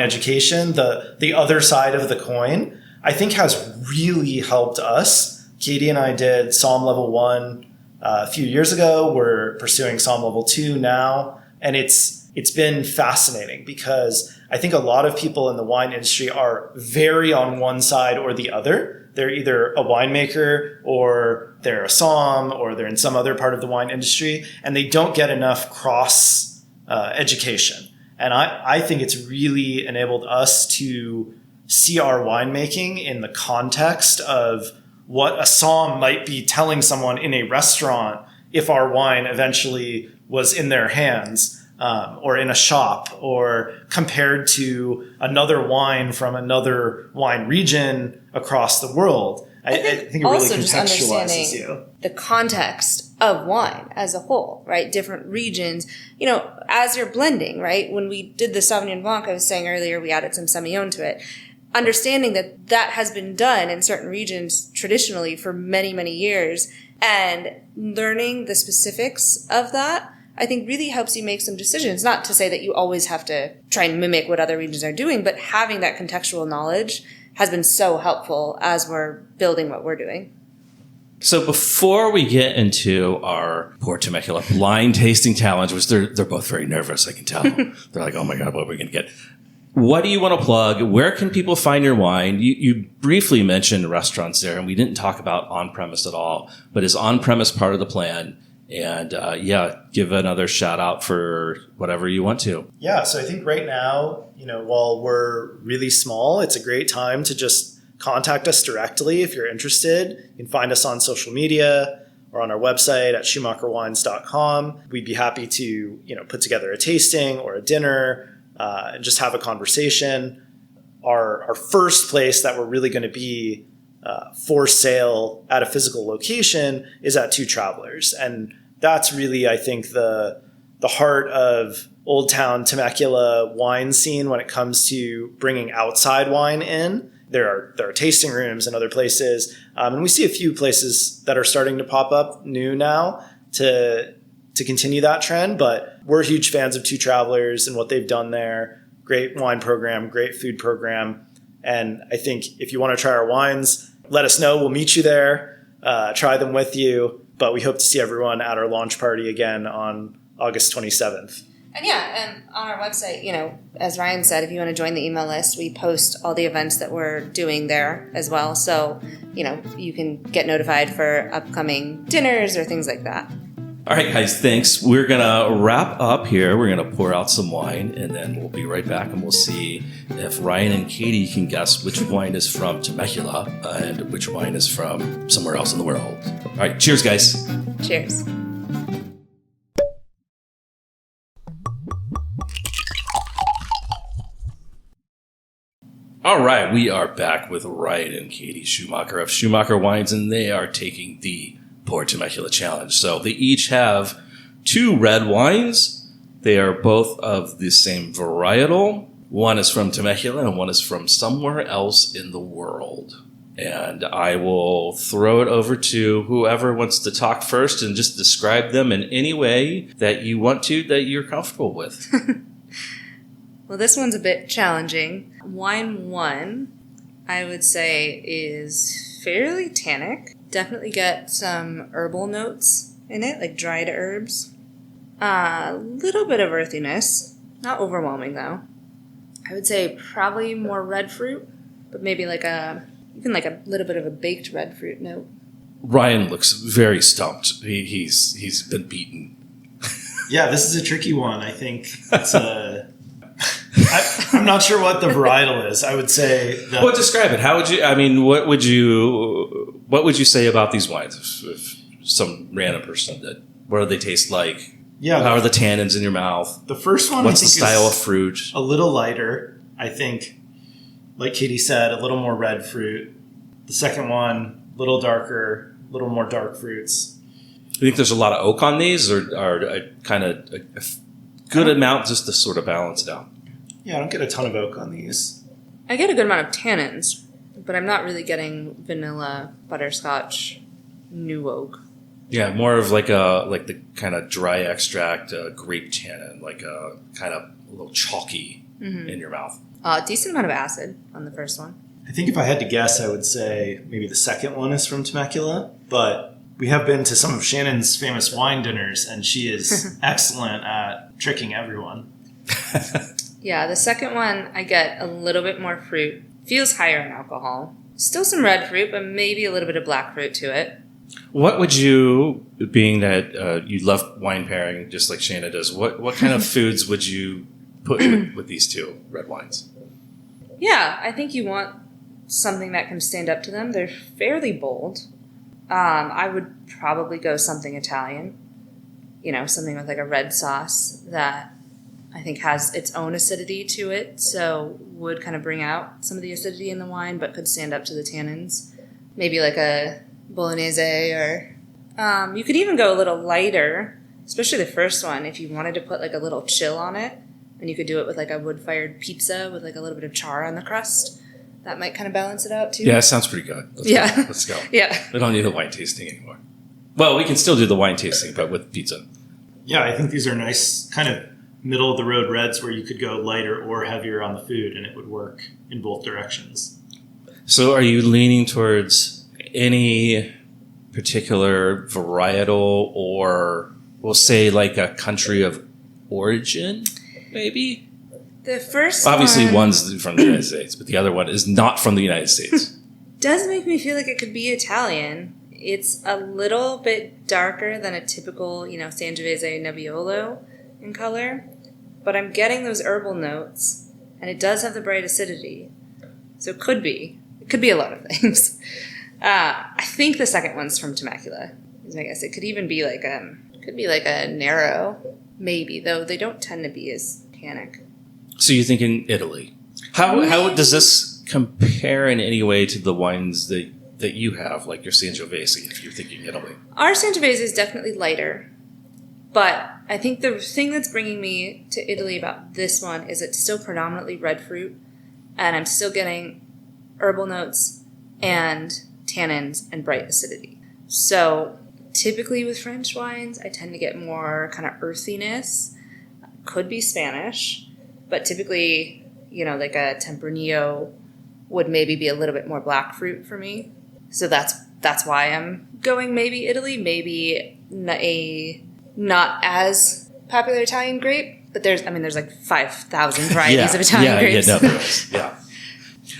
education, the other side of the coin, I think has really helped us. Katie and I did SOM Level 1 a few years ago. We're pursuing SOM Level 2 now. And it's been fascinating because I think a lot of people in the wine industry are very on one side or the other. They're either a winemaker or they're a SOM or they're in some other part of the wine industry, and they don't get enough cross education. And I think it's really enabled us to see our winemaking in the context of what a SOM might be telling someone in a restaurant if our wine eventually was in their hands. Or in a shop, or compared to another wine from another wine region across the world. I think it really contextualizes you. The context of wine as a whole, right? Different regions, as you're blending, right? When we did the Sauvignon Blanc, I was saying earlier, we added some Semillon to it. Understanding that has been done in certain regions traditionally for many, many years, and learning the specifics of that, I think really helps you make some decisions. Not to say that you always have to try and mimic what other regions are doing, but having that contextual knowledge has been so helpful as we're building what we're doing. So before we get into our Pour Temecula blind tasting challenge, which they're both very nervous, I can tell. They're like, oh my God, what are we going to get? What do you want to plug? Where can people find your wine? You briefly mentioned restaurants there, and we didn't talk about on-premise at all, but is on-premise part of the plan? And give another shout out for whatever you want to. Yeah, so I think right now, while we're really small, it's a great time to just contact us directly if you're interested. You can find us on social media or on our website at shumacherwines.com. We'd be happy to, put together a tasting or a dinner and just have a conversation. Our first place that we're really going to be for sale at a physical location is at Two Travelers. And that's really, I think, the heart of Old Town Temecula wine scene when it comes to bringing outside wine in. There are tasting rooms and other places. And we see a few places that are starting to pop up new now to continue that trend. But we're huge fans of Two Travelers and what they've done there. Great wine program, great food program. And I think if you want to try our wines, let us know. We'll meet you there, try them with you. But we hope to see everyone at our launch party again on August 27th. And on our website, as Ryan said, if you want to join the email list, we post all the events that we're doing there as well. So, you can get notified for upcoming dinners or things like that. All right, guys, thanks. We're going to wrap up here. We're going to pour out some wine, and then we'll be right back, and we'll see if Ryan and Katie can guess which wine is from Temecula and which wine is from somewhere else in the world. All right, cheers, guys. Cheers. All right, we are back with Ryan and Katie Shumacher of Shumacher Wines, and they are taking the Pour Temecula challenge. So they each have 2 red wines. They are both of the same varietal. One is from Temecula and one is from somewhere else in the world. And I will throw it over to whoever wants to talk first and just describe them in any way that you want to, that you're comfortable with. Well, this one's a bit challenging. Wine 1, I would say, is fairly tannic. Definitely get some herbal notes in it, like dried herbs. A little bit of earthiness. Not overwhelming, though. I would say probably more red fruit, but maybe even a little bit of a baked red fruit note. Ryan looks very stumped. He's been beaten. Yeah, this is a tricky one. I think it's I'm not sure what the varietal is. I would say that. Well, describe it. How would you? I mean, what would you say about these wines? If some random person did, what do they taste like? Yeah. How are the tannins in your mouth? The first one. What's I think the style is of fruit? A little lighter. I think, like Katie said, a little more red fruit. The second one, a little darker, a little more dark fruits. Do you think there's a lot of oak on these, or kind of a good amount just to sort of balance it out? Yeah, I don't get a ton of oak on these. I get a good amount of tannins, but I'm not really getting vanilla, butterscotch, new oak. Yeah, more of like the kind of dry extract grape tannin, like a kind of a little chalky in your mouth. Decent amount of acid on the first one. I think if I had to guess, I would say maybe the second one is from Temecula, but we have been to some of Shannon's famous wine dinners, and she is excellent at tricking everyone. Yeah, the second one, I get a little bit more fruit. Feels higher in alcohol. Still some red fruit, but maybe a little bit of black fruit to it. What would you, being that you love wine pairing just like Shanna does, what kind of foods would you put with these two red wines? Yeah, I think you want something that can stand up to them. They're fairly bold. I would probably go something Italian. Something with like a red sauce that I think has its own acidity to it, so would kind of bring out some of the acidity in the wine, but could stand up to the tannins. Maybe like a bolognese, or you could even go a little lighter, especially the first one, if you wanted to put like a little chill on it, and you could do it with like a wood-fired pizza with like a little bit of char on the crust. That might kind of balance it out too. Yeah, that sounds pretty good. Let's go. Yeah. We don't need the wine tasting anymore. Well, we can still do the wine tasting, but with pizza. Yeah, I think these are nice kind of middle-of-the-road reds where you could go lighter or heavier on the food, and it would work in both directions. So are you leaning towards any particular varietal, or we'll say like a country of origin, maybe? The first Obviously, one one's from the United States, but the other one is not from the United States. does make me feel like it could be Italian. It's a little bit darker than a typical, Sangiovese Nebbiolo in color, but I'm getting those herbal notes, and it does have the bright acidity. So it could be a lot of things. I think the second one's from Temecula, is my guess. It could even be like a narrow, maybe, though they don't tend to be as tannic. So you think in Italy? How does this compare in any way to the wines that you have, like your Sangiovese, if you're thinking Italy? Our Sangiovese is definitely lighter, but I think the thing that's bringing me to Italy about this one is it's still predominantly red fruit, and I'm still getting herbal notes and tannins and bright acidity. So typically with French wines, I tend to get more kind of earthiness. Could be Spanish, but typically, like a Tempranillo would maybe be a little bit more black fruit for me. So that's why I'm going maybe Italy, maybe a not as popular Italian grape, but there's like 5,000 varieties of Italian grapes. Yeah, there is. Yeah.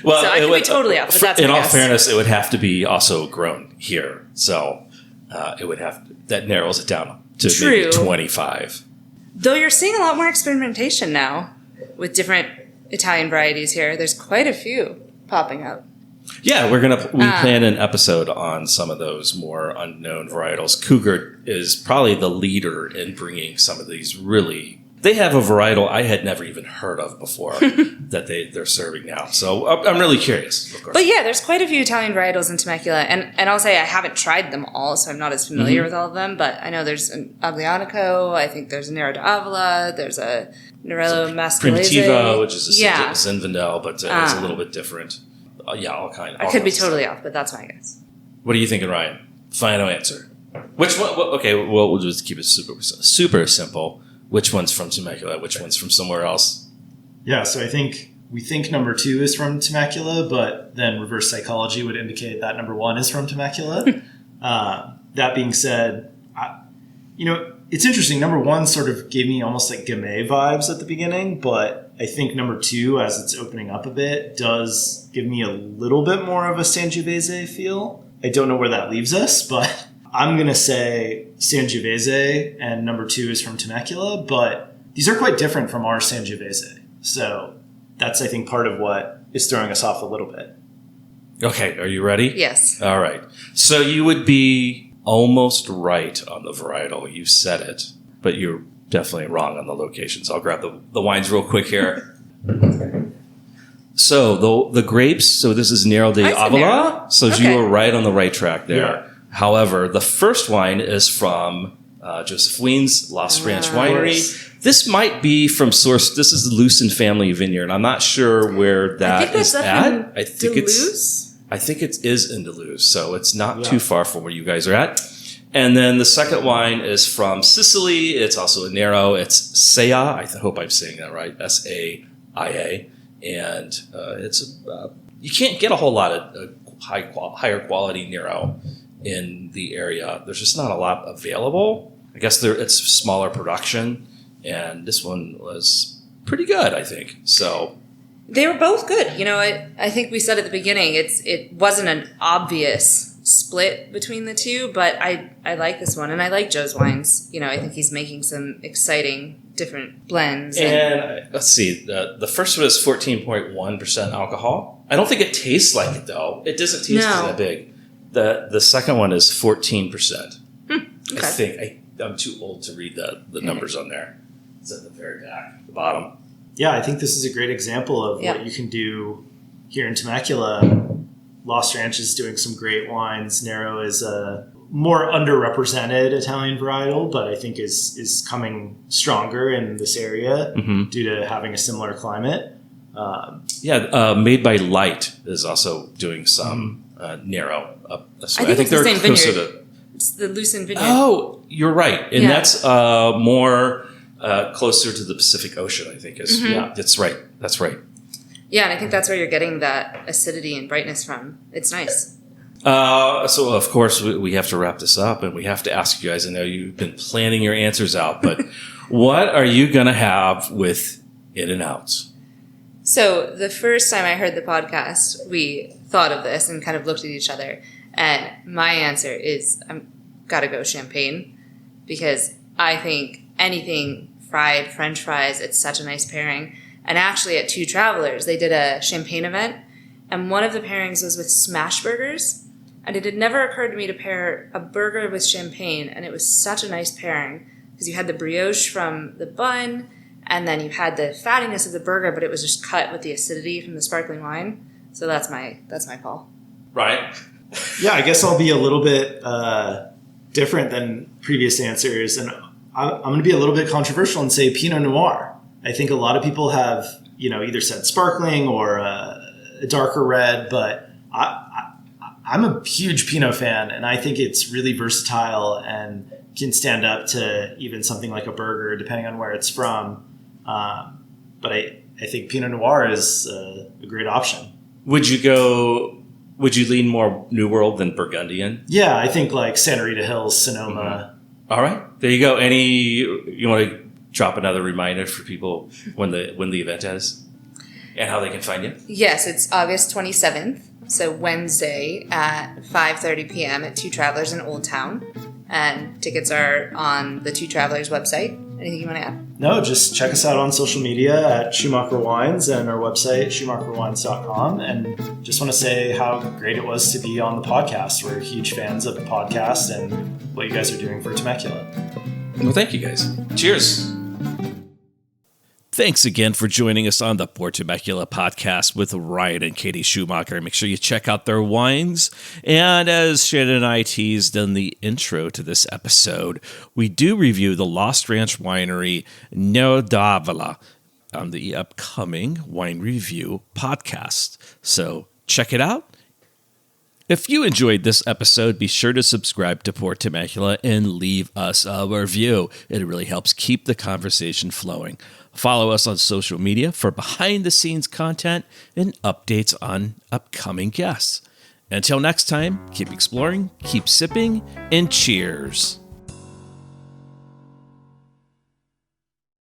Well, so I could be totally off, but that's in all fairness, it would have to be also grown here. So it would that narrows it down to maybe 25. Though you're seeing a lot more experimentation now with different Italian varieties here. There's quite a few popping up. Yeah, we plan an episode on some of those more unknown varietals. Cougar is probably the leader in bringing some of these really. They have a varietal I had never even heard of before that they're serving now. So I'm really curious, of course. But yeah, there's quite a few Italian varietals in Temecula, and I'll say I haven't tried them all, so I'm not as familiar with all of them. But I know there's an Aglianico. I think there's a Nero d'Avola. There's a Nerello Mascalese. Primitiva, which is a Zinfandel, but it's a little bit different. All kind of. I could be totally off, but that's my guess. What are you thinking, Ryan? Final answer. Which one? Okay, well, we'll just keep it super simple. Which one's from Temecula? Which one's from somewhere else? Yeah, so we think number 2 is from Temecula, but then reverse psychology would indicate that number 1 is from Temecula. That being said, it's interesting. Number 1 sort of gave me almost like Gamay vibes at the beginning, but I think number 2, as it's opening up a bit, does give me a little bit more of a Sangiovese feel. I don't know where that leaves us, but I'm going to say Sangiovese, and number 2 is from Temecula, but these are quite different from our Sangiovese. So that's, I think, part of what is throwing us off a little bit. Okay, are you ready? Yes. All right. So you would be almost right on the varietal. You said it, but you're definitely wrong on the locations. I'll grab the wines real quick here. So the grapes, so this is Nero d'Avola. So you were right on the right track there. However, the first wine is from Joseph Wien's Lost Ranch Winery. This might be from source. This is the Lucen family vineyard. I'm not sure where that is at. I think it is in Duluth, so it's not too far from where you guys are at. And then the second wine is from Sicily. It's also a Nero. It's Saia. I hope I'm saying that right. Saia, and it's you can't get a whole lot of higher quality Nero in the area. There's just not a lot available. I guess it's smaller production. And this one was pretty good, I think. So they were both good. You know, I think we said at the beginning, it wasn't an obvious split between the two, but I like this one, and I like Joe's wines. You know, I think he's making some exciting different blends. And let's see, the first one is 14.1% alcohol. I don't think it tastes like it though. It doesn't taste that big. The second one is 14%. Okay. I think I'm too old to read the numbers on there. It's at the very back, the bottom. Yeah, I think this is a great example of what you can do here in Temecula. Lost Ranch is doing some great wines. Nero is a more underrepresented Italian varietal, but I think is coming stronger in this area due to having a similar climate. Made by Light is also doing some Nero up this way. I think they're the same vineyard. It's the Lucen vineyard. Oh, you're right. And that's more closer to the Pacific Ocean, I think. Yeah, that's right. That's right. Yeah, and I think that's where you're getting that acidity and brightness from. It's nice. So, of course, we have to wrap this up, and we have to ask you guys, I know you've been planning your answers out, but what are you going to have with In-N-Outs? So the first time I heard the podcast, we thought of this and kind of looked at each other. And my answer is I've got to go champagne, because I think anything fried, French fries, it's such a nice pairing. And actually at Two Travelers, they did a champagne event, and one of the pairings was with smash burgers. And it had never occurred to me to pair a burger with champagne, and it was such a nice pairing because you had the brioche from the bun, and then you had the fattiness of the burger, but it was just cut with the acidity from the sparkling wine. So that's my call. Right. Yeah, I guess I'll be a little bit different than previous answers, and I'm going to be a little bit controversial and say Pinot Noir. I think a lot of people have, either said sparkling or a darker red, but I'm a huge Pinot fan, and I think it's really versatile and can stand up to even something like a burger, depending on where it's from. But I think Pinot Noir is a great option. Would you lean more New World than Burgundian? Yeah, I think like Santa Rita Hills, Sonoma. Mm-hmm. All right, there you go. You want to drop another reminder for people when the event is and how they can find you? Yes, it's August 27th. So Wednesday at 5:30 p.m. at Two Travelers in Old Town. And tickets are on the Two Travelers website. Anything you want to add? No, just check us out on social media at Shumacher Wines and our website, shumacherwines.com. And just want to say how great it was to be on the podcast. We're huge fans of the podcast and what you guys are doing for Temecula. Well, thank you guys. Cheers. Thanks again for joining us on the Pour Temecula podcast with Ryan and Katie Shumacher. Make sure you check out their wines. And as Shannon and I teased in the intro to this episode, we do review the Lost Ranch Winery Nero d'Avola on the upcoming Wine Review podcast. So check it out. If you enjoyed this episode, be sure to subscribe to Pour Temecula and leave us a review. It really helps keep the conversation flowing. Follow us on social media for behind-the-scenes content and updates on upcoming guests. Until next time, keep exploring, keep sipping, and cheers.